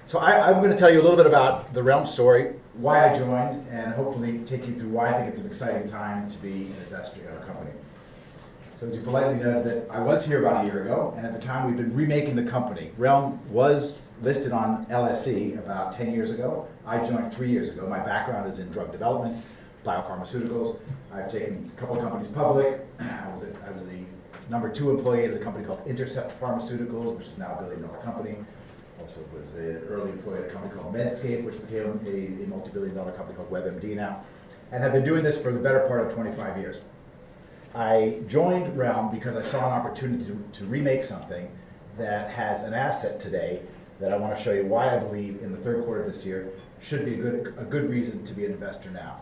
So I'm going to tell you a little bit about the Realm story, why I joined, and hopefully take you through why I think it's an exciting time to be an investor in our company. So as you politely noted that I was here about a year ago, and at the time we've been remaking the company. Realm was listed on LSE about 10 years ago. I joined 3 years ago. My background is in drug development, biopharmaceuticals. I've taken a couple of companies public. I was the number 2 employee of a company called Intercept Pharmaceuticals, which is now a $1 billion company. Also was an early employee at a company called Medscape, which became a multi-billion dollar company called WebMD now, and have been doing this for the better part of 25 years. I joined Realm because I saw an opportunity to remake something that has an asset today that I want to show you why I believe in the third quarter of this year should be a good reason to be an investor now.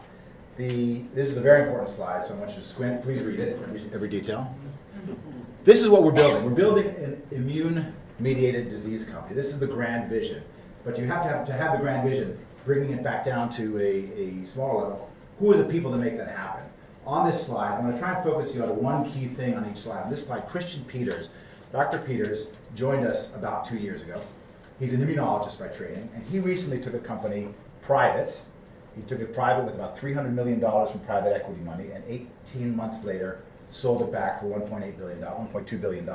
This is a very important slide, so I want you to squint. Please read it, every detail. This is what we're building. We're building an immune-mediated disease company. This is the grand vision. But you have to have the grand vision, bringing it back down to a smaller level. Who are the people that make that happen? On this slide, I'm going to try and focus you on one key thing on each slide. On this slide, Christian Peters, Dr. Peters, joined us about 2 years ago. He's an immunologist by training, and he recently took a company private. He took it private with about $300 million from private equity money, and 18 months later, sold it back for $1.2 billion.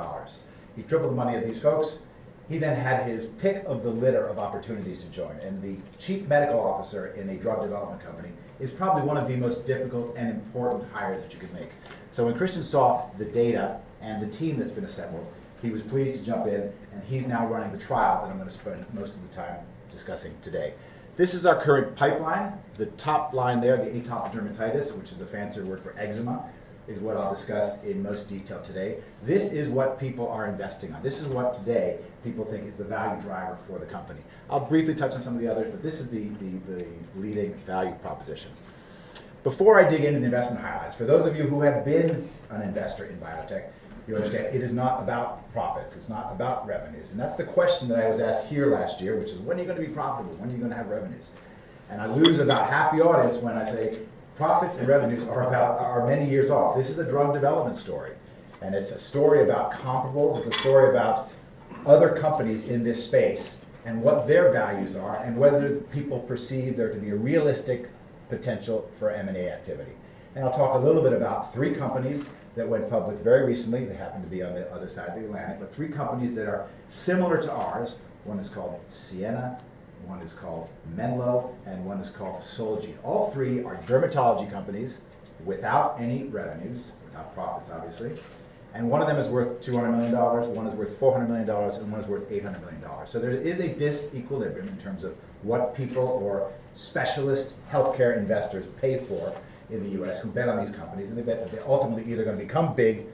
He tripled the money of these folks. He then had his pick of the litter of opportunities to join, and the chief medical officer in a drug development company is probably one of the most difficult and important hires that you could make. So when Christian saw the data and the team that's been assembled, he was pleased to jump in, and he's now running the trial that I'm going to spend most of the time discussing today. This is our current pipeline. The top line there, the atopic dermatitis, which is a fancier word for eczema, is what I'll discuss in most detail today. This is what people are investing on. This is what today people think is the value driver for the company. I'll briefly touch on some of the others, but this is the leading value proposition. Before I dig into the investment highlights, for those of you who have been an investor in biotech, you understand it is not about profits, it's not about revenues. And that's the question that I was asked here last year, which is when are you going to be profitable? When are you going to have revenues? And I lose about half the audience when I say profits and revenues are many years off. This is a drug development story. And it's a story about comparables, it's a story about other companies in this space and what their values are and whether people perceive there to be a realistic potential for M&A activity. And I'll talk a little bit about 3 companies that went public very recently. They happen to be on the other side of the Atlantic, but 3 companies that are similar to ours. One is called Sienna, one is called Menlo, and one is called Sologene. All 3 are dermatology companies without any revenues, without profits obviously. And one of them is worth $200 million, one is worth $400 million, and one is worth $800 million. So there is a disequilibrium in terms of what people or specialist healthcare investors pay for in the US who bet on these companies, and they bet that they're ultimately either going to become big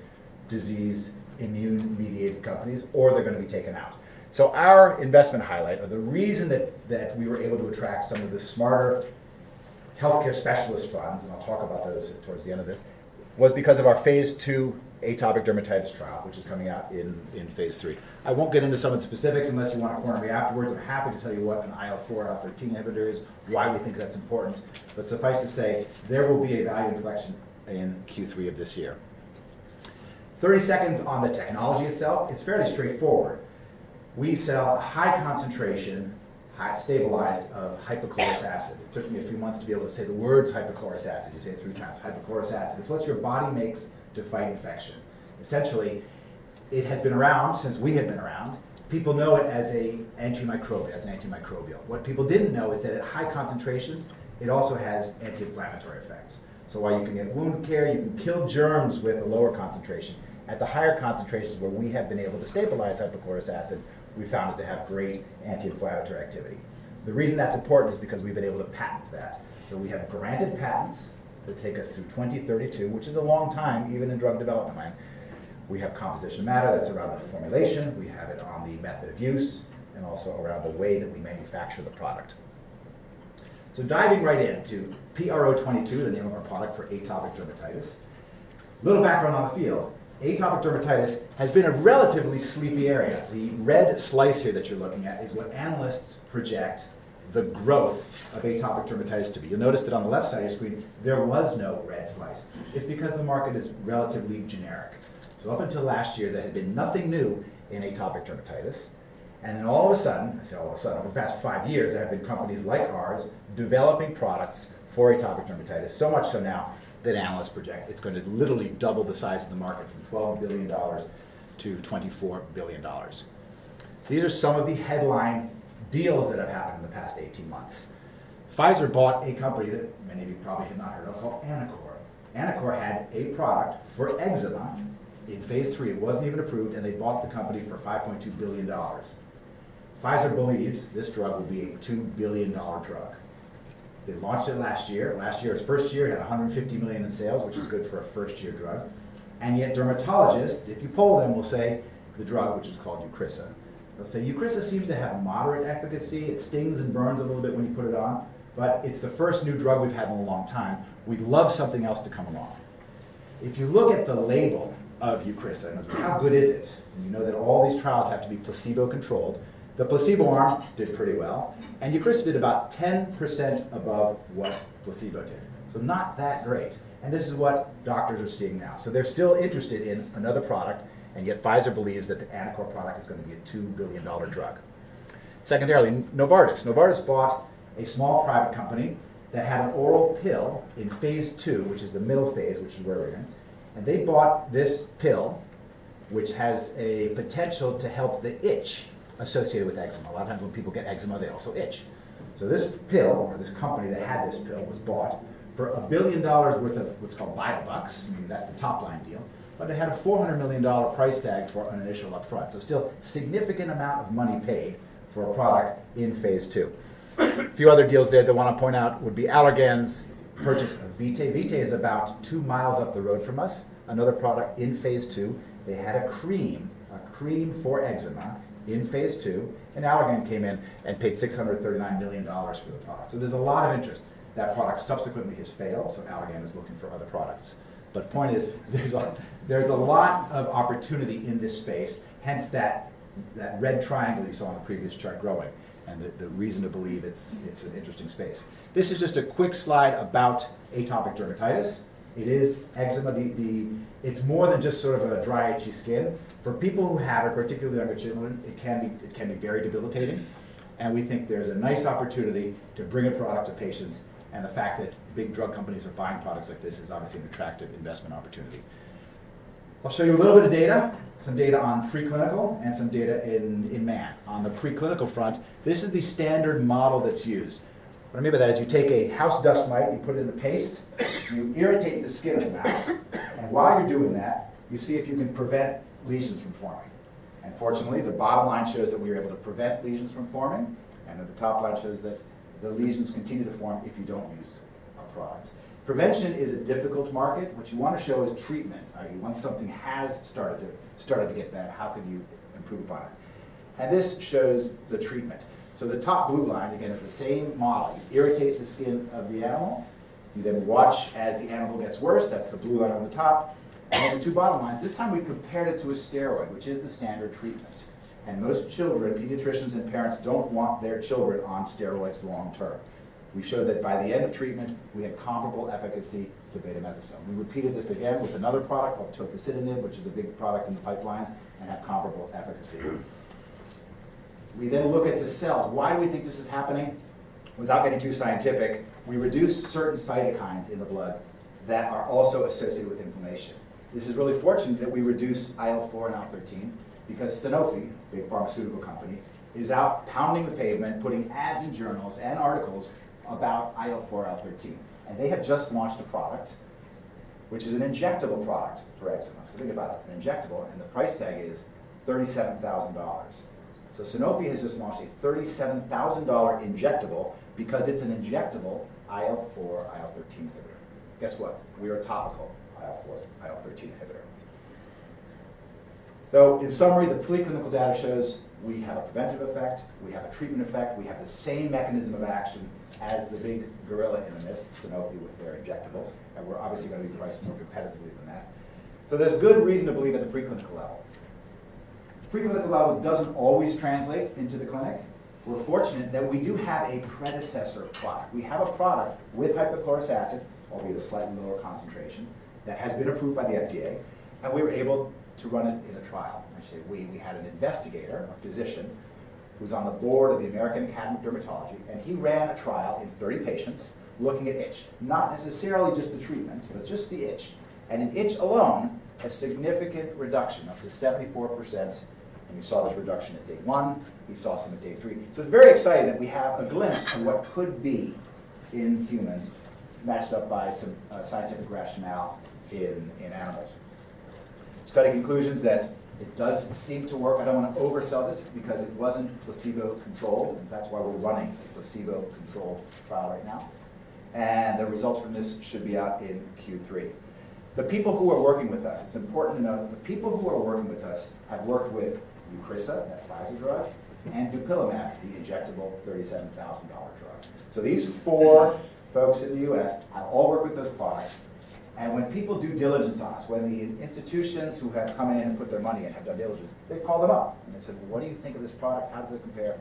disease immune-mediated companies or they're going to be taken out. So our investment highlight, or the reason that we were able to attract some of the smarter healthcare specialist funds, and I'll talk about those towards the end of this, was because of our phase 2 atopic dermatitis trial, which is coming out in phase 3. I won't get into some of the specifics unless you want to corner me afterwards. I'm happy to tell you what an IL-4, IL-13 inhibitor is, why we think that's important. But suffice to say, there will be a value inflection in Q3 of this year. 30 seconds on the technology itself. It's fairly straightforward. We sell a high concentration, stabilized of hypochlorous acid. It took me a few months to be able to say the words hypochlorous acid. You say it 3 times. Hypochlorous acid. It's what your body makes to fight infection. Essentially, it has been around since we have been around. People know it as an antimicrobial. What people didn't know is that at high concentrations, it also has anti-inflammatory effects. So while you can get wound care, you can kill germs with a lower concentration. At the higher concentrations where we have been able to stabilize hypochlorous acid, we found it to have great anti-inflammatory activity. The reason that's important is because we've been able to patent that. So we have granted patents that take us through 2032, which is a long time, even in drug development land. We have composition of matter that's around the formulation, we have it on the method of use, and also around the way that we manufacture the product. So diving right into PRO22, the name of our product for atopic dermatitis. Little background on the field. Atopic dermatitis has been a relatively sleepy area. The red slice here that you're looking at is what analysts project the growth of atopic dermatitis to be. You'll notice that on the left side of your screen, there was no red slice. It's because the market is relatively generic. So up until last year, there had been nothing new in atopic dermatitis. And then all of a sudden, I say all of a sudden, over the past 5 years, there have been companies like ours developing products for atopic dermatitis, so much so now that analysts project it's going to literally double the size of the market from $12 billion to $24 billion. These are some of the headline deals that have happened in the past 18 months. Pfizer bought a company that many of you probably have not heard of called Anacor. Anacor had a product for eczema in phase 3. It wasn't even approved, and they bought the company for $5.2 billion. Pfizer believes this drug will be a $2 billion drug. They launched it last year. Last year, its first year, it had $150 million in sales, which is good for a first-year drug. And yet dermatologists, if you poll them, will say the drug, which is called Eucrisa, they'll say Eucrisa seems to have moderate efficacy. It stings and burns a little bit when you put it on, but it's the first new drug we've had in a long time. We'd love something else to come along. If you look at the label of Eucrisa, and how good is it? And you know that all these trials have to be placebo-controlled. The placebo arm did pretty well, and Eucrisa did about 10% above what placebo did. So not that great. And this is what doctors are seeing now. So they're still interested in another product, and yet Pfizer believes that the Anacor product is going to be a $2 billion drug. Secondarily, Novartis. Novartis bought a small private company that had an oral pill in phase 2, which is the middle phase, which is where we're in. And they bought this pill, which has a potential to help the itch associated with eczema. A lot of times when people get eczema, they also itch. So this pill, or this company that had this pill, was bought for $1 billion worth of what's called biobucks. I mean, that's the top line deal. But it had a $400 million price tag for an initial upfront. So still significant amount of money paid for a product in phase 2. A few other deals there that I want to point out would be Allergan's purchase of Vitae. Vitae is about 2 miles up the road from us. Another product in phase 2. They had a cream for eczema in phase 2, and Allergan came in and paid $639 million for the product. So there's a lot of interest. That product subsequently has failed, so Allergan is looking for other products. But point is, there's a lot of opportunity in this space, hence that red triangle you saw on the previous chart growing, and the reason to believe it's an interesting space. This is just a quick slide about atopic dermatitis. It is eczema. It's more than just sort of a dry, itchy skin. For people who have it, particularly younger children, it can be very debilitating. And we think there's a nice opportunity to bring a product to patients. And the fact that big drug companies are buying products like this is obviously an attractive investment opportunity. I'll show you a little bit of data, some data on preclinical and some data in man. On the preclinical front, this is the standard model that's used. What I mean by that is you take a house dust mite, you put it in a paste, you irritate the skin of the mouse, and while you're doing that, you see if you can prevent lesions from forming. And fortunately, the bottom line shows that we were able to prevent lesions from forming, and the top line shows that the lesions continue to form if you don't use a product. Prevention is a difficult market. What you want to show is treatment. Once something has started to get bad, how can you improve upon it? And this shows the treatment. So the top blue line, again, is the same model. You irritate the skin of the animal. You then watch as the animal gets worse. That's the blue line on the top. And then the two bottom lines, this time we compared it to a steroid, which is the standard treatment. And most children, pediatricians and parents, don't want their children on steroids long term. We showed that by the end of treatment, we had comparable efficacy to betamethasone. We repeated this again with another product called tofacitinib, which is a big product in the pipelines, and have comparable efficacy. We then look at the cells. Why do we think this is happening? Without getting too scientific, we reduce certain cytokines in the blood that are also associated with inflammation. This is really fortunate that we reduce IL-4 and IL-13 because Sanofi, big pharmaceutical company, is out pounding the pavement, putting ads in journals and articles about IL-4, IL-13. And they have just launched a product, which is an injectable product for eczema. So think about it, an injectable, and the price tag is $37,000. So Sanofi has just launched a $37,000 injectable because it's an injectable IL-4, IL-13 inhibitor. Guess what? We are a topical IL-4, IL-13 inhibitor. So in summary, the preclinical data shows we have a preventive effect, we have a treatment effect, we have the same mechanism of action as the big gorilla in the mist, Sanofi with their injectable, and we're obviously going to be priced more competitively than that. So there's good reason to believe at the preclinical level. The preclinical level doesn't always translate into the clinic. We're fortunate that we do have a predecessor product. We have a product with hypochlorous acid, albeit a slightly lower concentration, that has been approved by the FDA, and we were able to run it in a trial. I say we had an investigator, a physician, who's on the board of the American Academy of Dermatology, and he ran a trial in 30 patients looking at itch. Not necessarily just the treatment, but just the itch. And in itch alone, a significant reduction, up to 74%. And you saw this reduction at day 1, he saw some at day 3. So it's very exciting that we have a glimpse of what could be in humans, matched up by some scientific rationale in animals. Study conclusions that it does seem to work. I don't want to oversell this because it wasn't placebo-controlled, and that's why we're running a placebo-controlled trial right now. And the results from this should be out in Q3. The people who are working with us, it's important to note, the people who are working with us have worked with Eucrisa, that Pfizer drug, and dupilumab, the injectable $37,000 drug. So these 4 folks in the US have all worked with those products. And when people do diligence on us, when the institutions who have come in and put their money in have done diligence, they've called them up. And they said, well, what do you think of this product? How does it compare?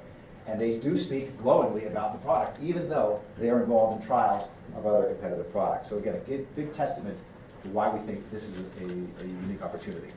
And they do speak glowingly about the product, even though they are involved in trials of other competitive products. So again, a big testament to why we think this is a unique opportunity.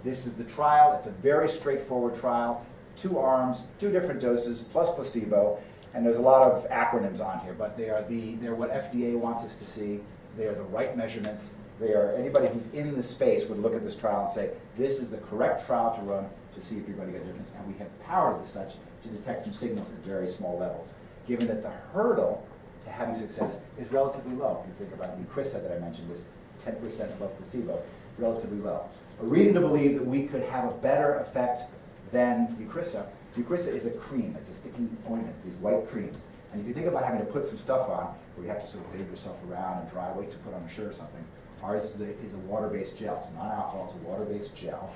This is the trial. It's a very straightforward trial. 2 arms, 2 different doses, plus placebo. And there's a lot of acronyms on here, but they're what FDA wants us to see. They are the right measurements. Anybody who's in the space would look at this trial and say, this is the correct trial to run to see if you're going to get a difference. And we have powered it as such to detect some signals at very small levels, given that the hurdle to having success is relatively low. If you think about Eucrisa that I mentioned, this 10% above placebo, relatively low. A reason to believe that we could have a better effect than Eucrisa. Eucrisa is a cream. It's a sticky ointment. It's these white creams. And if you think about having to put some stuff on, where you have to sort of bathe yourself around and dry, wait to put on a shirt or something, ours is a water-based gel. It's not alcohol, it's a water-based gel,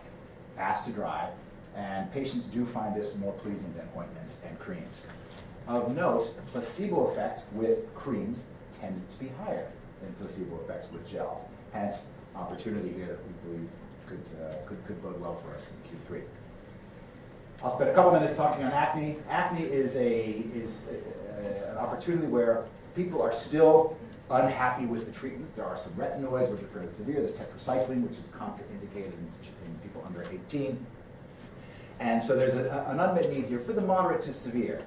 fast to dry, and patients do find this more pleasing than ointments and creams. Of note, placebo effects with creams tend to be higher than placebo effects with gels. Hence, opportunity here that we believe could bode well for us in Q3. I'll spend a couple minutes talking on acne. Acne is an opportunity where people are still unhappy with the treatment. There are some retinoids, which are fairly severe. There's tetracycline, which is contraindicated in people under 18. And so there's an unmet need here for the moderate to severe.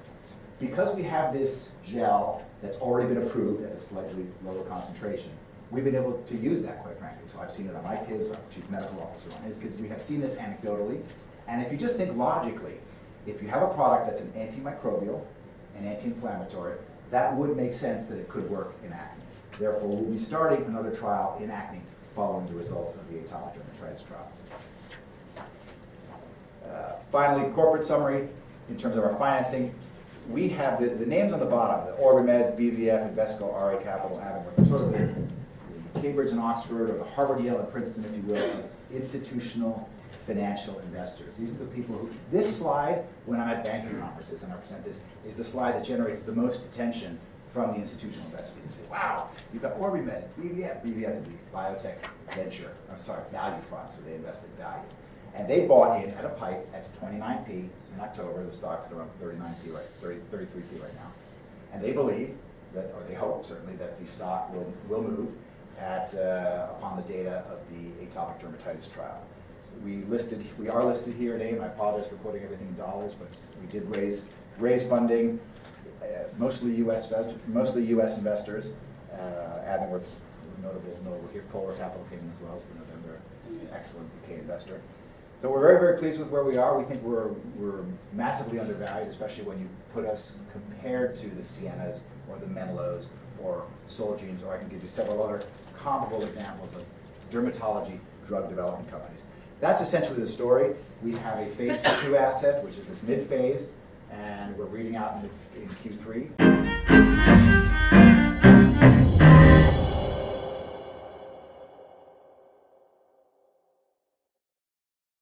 Because we have this gel that's already been approved at a slightly lower concentration, we've been able to use that, quite frankly. So I've seen it on my kids, our chief medical officer on his kids. We have seen this anecdotally. And if you just think logically, if you have a product that's an antimicrobial and anti-inflammatory, that would make sense that it could work in acne. Therefore, we'll be starting another trial in acne following the results of the atopic dermatitis trial. Finally, corporate summary in terms of our financing. We have the names on the bottom, the OrbiMeds, BVF, Invesco, RA Capital, Avonworth, sort of the Cambridge and Oxford, or the Harvard, Yale, and Princeton, if you will, institutional financial investors. These are the people who, this slide, when I'm at banking conferences and I present this, is the slide that generates the most attention from the institutional investors. They say, wow, you've got OrbiMed, BVF. BVF is the biotech value fund, so they invest in value. And they bought in at a pipe at 29p in October. The stock's at around 39p, 33p right now. And they believe that, or they hope certainly, that the stock will move upon the data of the atopic dermatitis trial. We are listed here today, and I apologize for quoting everything in dollars, but we did raise funding, mostly U.S. investors. Avonworth's notable here. Polar Capital came in as well. As we know, they're an excellent UK investor. So we're very, very pleased with where we are. We think we're massively undervalued, especially when you put us compared to the Siennas or the Menlos or Solgenes, or I can give you several other comparable examples of dermatology drug development companies. That's essentially the story. We have a phase 2 asset, which is this mid-phase, and we're reading out in Q3.